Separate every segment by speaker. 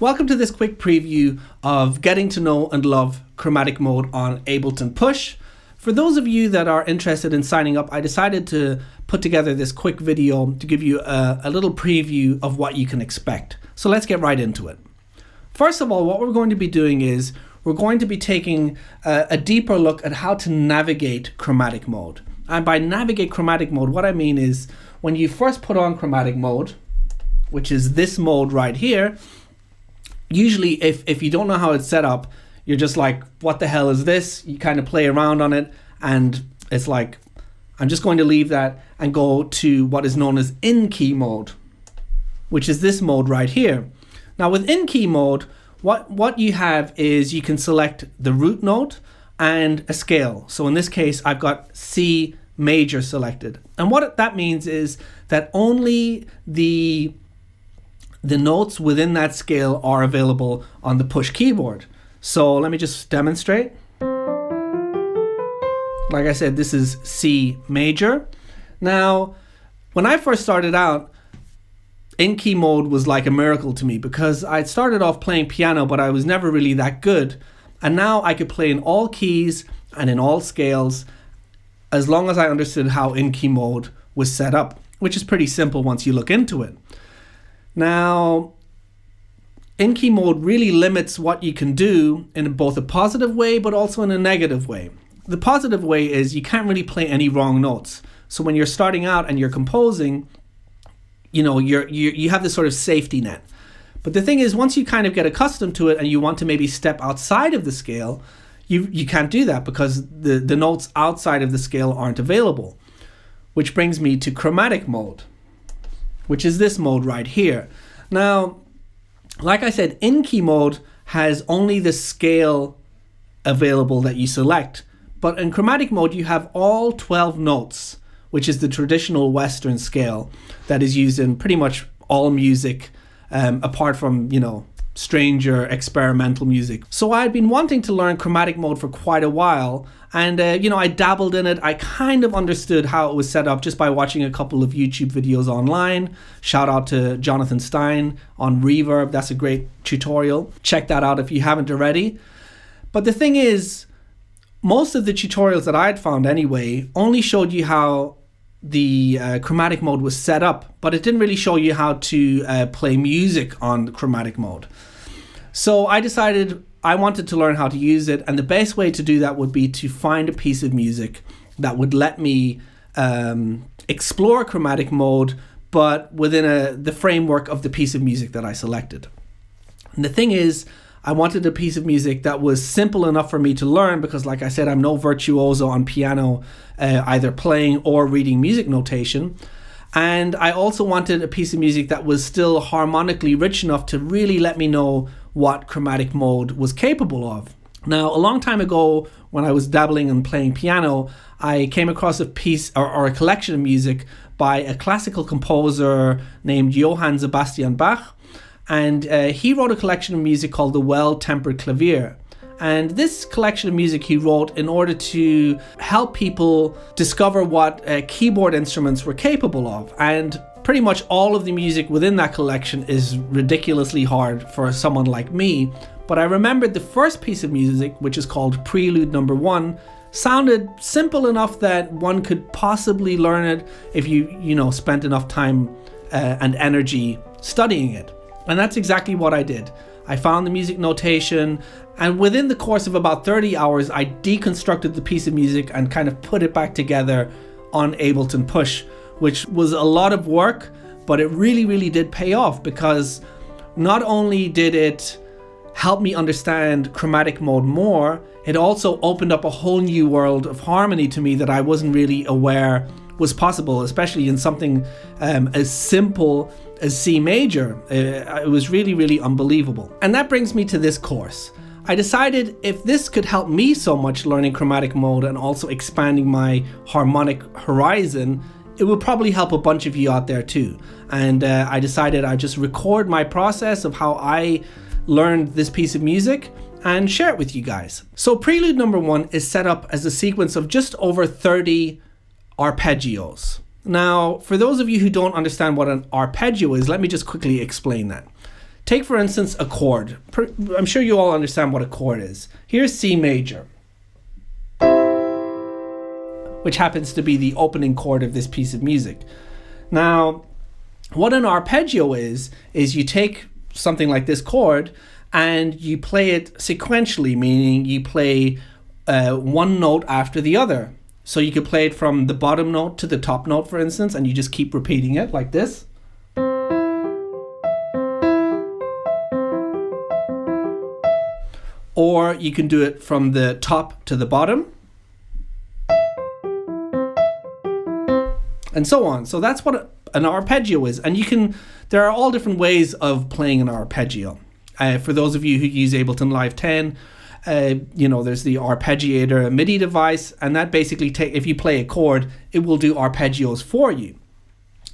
Speaker 1: Welcome to this quick preview of getting to know and love Chromatic Mode on Ableton PUSH. For those of you that are interested in signing up, I decided to put together this quick video to give you a little preview of what you can expect. So let's get right into it. First of all, what we're going to be doing is we're going to be taking a deeper look at how to navigate Chromatic Mode. And by navigate Chromatic Mode, what I mean is when you first put on Chromatic Mode, which is this mode right here, usually if you don't know how it's set up, you're just like, what the hell is this? You kind of play around on it and it's like, I'm just going to leave that and go to what is known as in-key mode, which is this mode right here. Now with in-key mode, what you have is you can select the root note and a scale. So in this case, I've got C major selected. And what that means is that only the notes within that scale are available on the push keyboard. So let me just demonstrate. Like I said, this is C major. Now, when I first started out, in-key mode was like a miracle to me because I started off playing piano, but I was never really that good. And now I could play in all keys and in all scales as long as I understood how in-key mode was set up, which is pretty simple once you look into it. Now, in-key mode really limits what you can do in both a positive way, but also in a negative way. The positive way is you can't really play any wrong notes. So when you're starting out and you're composing, you know, you have this sort of safety net. But the thing is, once you kind of get accustomed to it and you want to maybe step outside of the scale, you can't do that because the notes outside of the scale aren't available. Which brings me to Chromatic Mode, which is this mode right here. Now, like I said, in-key mode has only the scale available that you select. But in Chromatic Mode, you have all 12 notes, which is the traditional Western scale that is used in pretty much all music, apart from, you know, stranger experimental music. So I had been wanting to learn Chromatic Mode for quite a while. And, you know, I dabbled in it. I kind of understood how it was set up just by watching a couple of YouTube videos online. Shout out to Jonathan Stein on Reverb. That's a great tutorial. Check that out if you haven't already. But the thing is, most of the tutorials that I had found anyway only showed you how the Chromatic Mode was set up, but it didn't really show you how to play music on Chromatic Mode. So I decided I wanted to learn how to use it, and the best way to do that would be to find a piece of music that would let me explore Chromatic Mode, but within the framework of the piece of music that I selected. And the thing is, I wanted a piece of music that was simple enough for me to learn because, like I said, I'm no virtuoso on piano, either playing or reading music notation. And I also wanted a piece of music that was still harmonically rich enough to really let me know what Chromatic Mode was capable of. Now, a long time ago, when I was dabbling and playing piano, I came across a piece or a collection of music by a classical composer named Johann Sebastian Bach. And he wrote a collection of music called the Well-Tempered Clavier. And this collection of music he wrote in order to help people discover what keyboard instruments were capable of. And pretty much all of the music within that collection is ridiculously hard for someone like me. But I remembered the first piece of music, which is called Prelude Number 1, sounded simple enough that one could possibly learn it if you know, spent enough time and energy studying it. And that's exactly what I did. I found the music notation, and within the course of about 30 hours, I deconstructed the piece of music and kind of put it back together on Ableton PUSH, which was a lot of work, but it really, really did pay off because not only did it help me understand Chromatic Mode more, it also opened up a whole new world of harmony to me that I wasn't really aware was possible, especially in something as simple as C major. It was really, really unbelievable. And that brings me to this course. I decided if this could help me so much learning Chromatic Mode and also expanding my harmonic horizon, it would probably help a bunch of you out there too. And I decided I'd just record my process of how I learned this piece of music and share it with you guys. So Prelude Number 1 is set up as a sequence of just over 30 arpeggios. Now, for those of you who don't understand what an arpeggio is, let me just quickly explain that. take for instance a chord. I'm sure you all understand what a chord is. Here's C major, which happens to be the opening chord of this piece of music. Now, what an arpeggio is you take something like this chord and you play it sequentially, meaning you play one note after the other. So you could play it from the bottom note to the top note, for instance, and you just keep repeating it like this. Or you can do it from the top to the bottom. And so on. So that's what an arpeggio is. And there are all different ways of playing an arpeggio. For those of you who use Ableton Live 10, there's the arpeggiator MIDI device, and that basically if you play a chord, it will do arpeggios for you.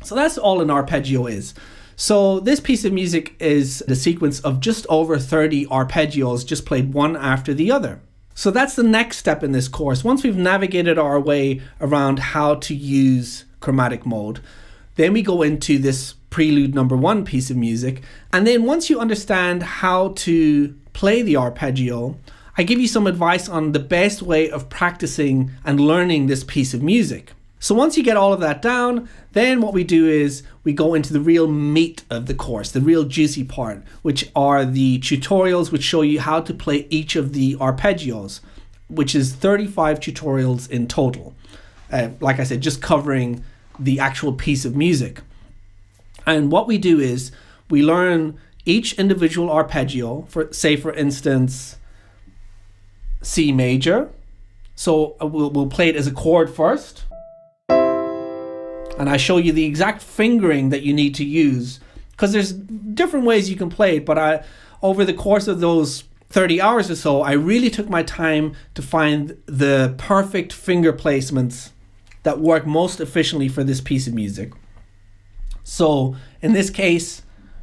Speaker 1: So that's all an arpeggio is. So this piece of music is the sequence of just over 30 arpeggios, just played one after the other. So that's the next step in this course. Once we've navigated our way around how to use chromatic mode, then we go into this prelude number 1 piece of music. And then once you understand how to play the arpeggio, I give you some advice on the best way of practicing and learning this piece of music. So once you get all of that down, then what we do is we go into the real meat of the course, the real juicy part, which are the tutorials which show you how to play each of the arpeggios, which is 35 tutorials in total. Like I said, just covering the actual piece of music. And what we do is we learn each individual arpeggio, for instance, C major. So we'll play it as a chord first. And I show you the exact fingering that you need to use, because there's different ways you can play it, but over the course of those 30 hours or so, I really took my time to find the perfect finger placements that work most efficiently for this piece of music. So in this case,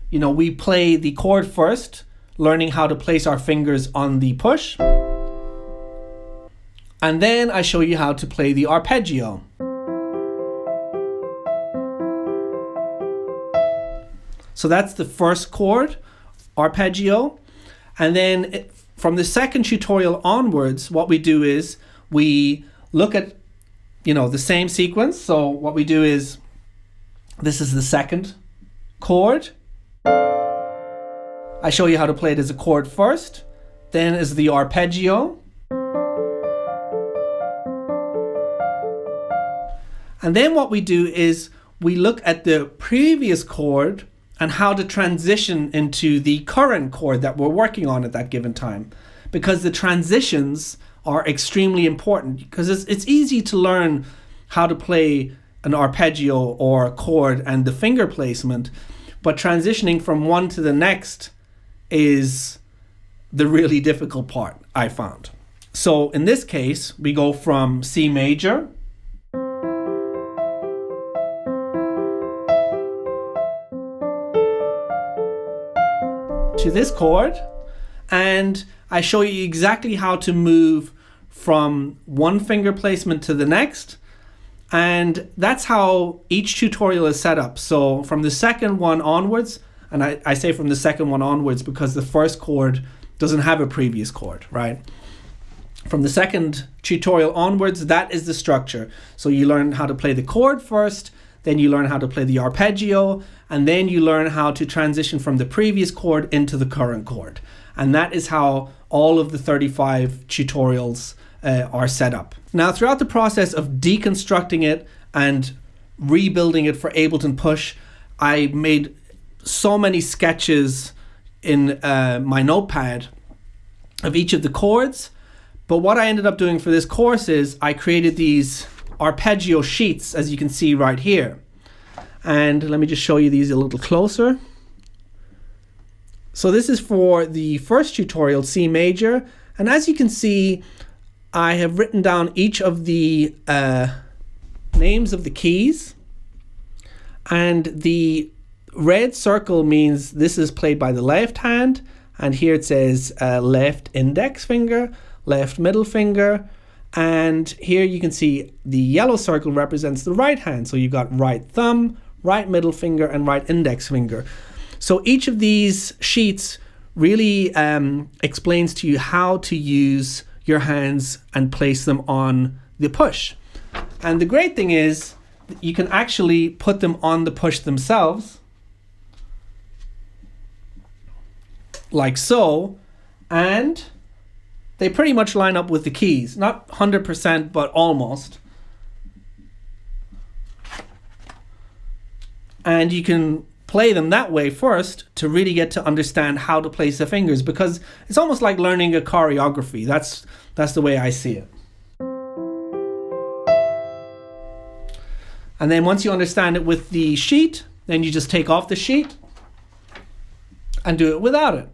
Speaker 1: we play the chord first, learning how to place our fingers on the push. And then I show you how to play the arpeggio. So that's the first chord, arpeggio. And then from the second tutorial onwards, what we do is we look at, the same sequence. So what we do is, this is the second chord. I show you how to play it as a chord first, then as the arpeggio. And then what we do is we look at the previous chord and how to transition into the current chord that we're working on at that given time. Because the transitions are extremely important, because it's easy to learn how to play an arpeggio or a chord and the finger placement, but transitioning from one to the next is the really difficult part, I found. So in this case, we go from C major to this chord, and I show you exactly how to move from one finger placement to the next, and that's how each tutorial is set up. So from the second one onwards, and I say from the second one onwards because the first chord doesn't have a previous chord, right? From the second tutorial onwards, that is the structure. So you learn how to play the chord first, then you learn how to play the arpeggio, and then you learn how to transition from the previous chord into the current chord. And that is how all of the 35 tutorials are set up. Now, throughout the process of deconstructing it and rebuilding it for Ableton PUSH, I made so many sketches in my notepad of each of the chords. But what I ended up doing for this course is I created these arpeggio sheets, as you can see right here. And let me just show you these a little closer. So this is for the first tutorial, C major. And as you can see, I have written down each of the names of the keys. And the red circle means this is played by the left hand. And here it says left index finger, left middle finger. And here you can see the yellow circle represents the right hand. So you've got right thumb, right middle finger, and right index finger. So each of these sheets really explains to you how to use your hands and place them on the push. And the great thing is you can actually put them on the push themselves, like so, and they pretty much line up with the keys. Not 100%, but almost. And you can play them that way first to really get to understand how to place the fingers, because it's almost like learning a choreography. That's the way I see it. And then once you understand it with the sheet, then you just take off the sheet and do it without it.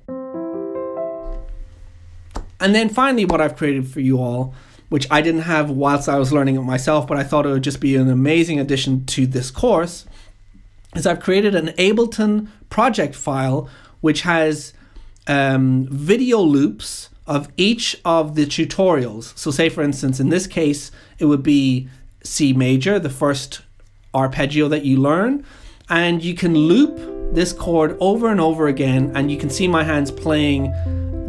Speaker 1: And then finally, what I've created for you all, which I didn't have whilst I was learning it myself, but I thought it would just be an amazing addition to this course, is I've created an Ableton project file which has video loops of each of the tutorials. So say, for instance, in this case, it would be C major, the first arpeggio that you learn, and you can loop this chord over and over again, and you can see my hands playing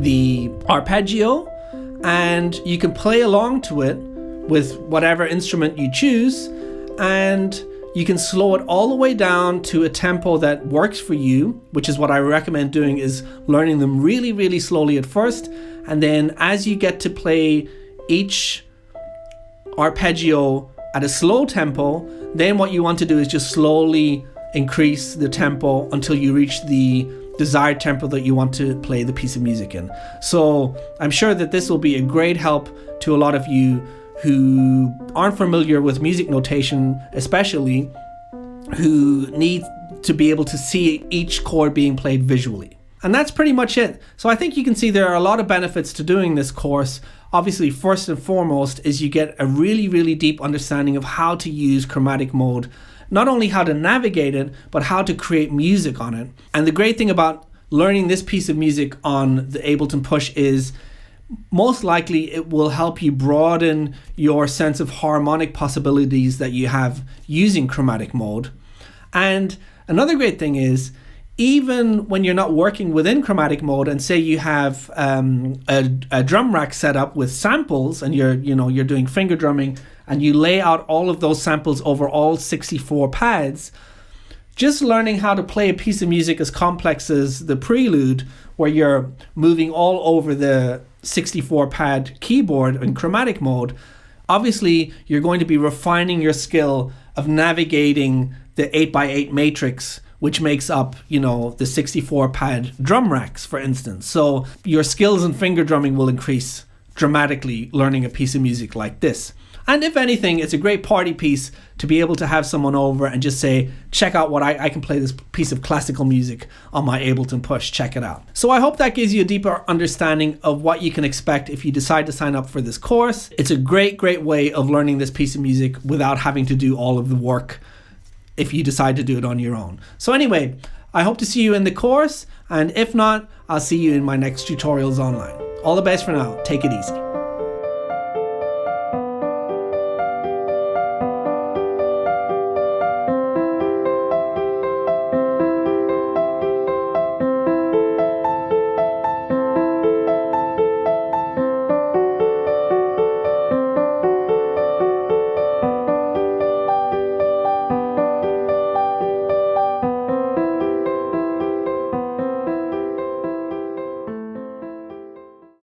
Speaker 1: the arpeggio, and you can play along to it with whatever instrument you choose, and you can slow it all the way down to a tempo that works for you, which is what I recommend doing, is learning them really, really slowly at first, and then as you get to play each arpeggio at a slow tempo, then what you want to do is just slowly increase the tempo until you reach the desired tempo that you want to play the piece of music in. So I'm sure that this will be a great help to a lot of you who aren't familiar with music notation, especially who need to be able to see each chord being played visually. And that's pretty much it. So I think you can see there are a lot of benefits to doing this course. Obviously, first and foremost is you get a really, really deep understanding of how to use Chromatic Mode. Not only how to navigate it, but how to create music on it. And the great thing about learning this piece of music on the Ableton PUSH is most likely it will help you broaden your sense of harmonic possibilities that you have using Chromatic Mode. And another great thing is, even when you're not working within Chromatic Mode, and say you have a drum rack set up with samples, and you're doing finger drumming, and you lay out all of those samples over all 64 pads, just learning how to play a piece of music as complex as the prelude, where you're moving all over the 64 pad keyboard in Chromatic Mode, obviously you're going to be refining your skill of navigating the 8x8 matrix, which makes up, the 64 pad drum racks, for instance. So your skills in finger drumming will increase dramatically learning a piece of music like this. And if anything, it's a great party piece to be able to have someone over and just say, check out what I can play this piece of classical music on my Ableton PUSH, check it out. So I hope that gives you a deeper understanding of what you can expect if you decide to sign up for this course. It's a great, great way of learning this piece of music without having to do all of the work if you decide to do it on your own. So anyway, I hope to see you in the course, and if not, I'll see you in my next tutorials online. All the best for now. Take it easy.